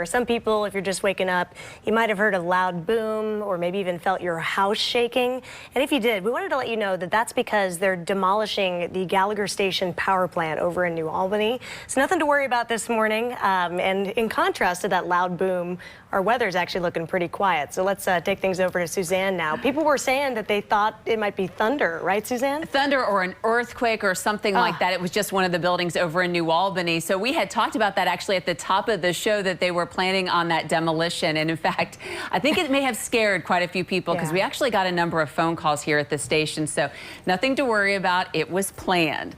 Some people, if you're just waking up, you might have heard a loud boom or maybe even felt your house shaking. And if you did, we wanted to let you know that that's because they're demolishing the Gallagher Station power plant over in New Albany. So nothing to worry about this morning. And in contrast to that loud boom, our weather's actually looking pretty quiet. So let's take things over to Suzanne now. People were saying that they thought it might be thunder, right, Suzanne? Thunder or an earthquake or something like that. It was just one of the buildings over in New Albany. So we had talked about that actually at the top of the show, that they were planning on that demolition. And in fact, I think it may have scared quite a few people because we actually got a number of phone calls here at the station. So nothing to worry about. It was planned.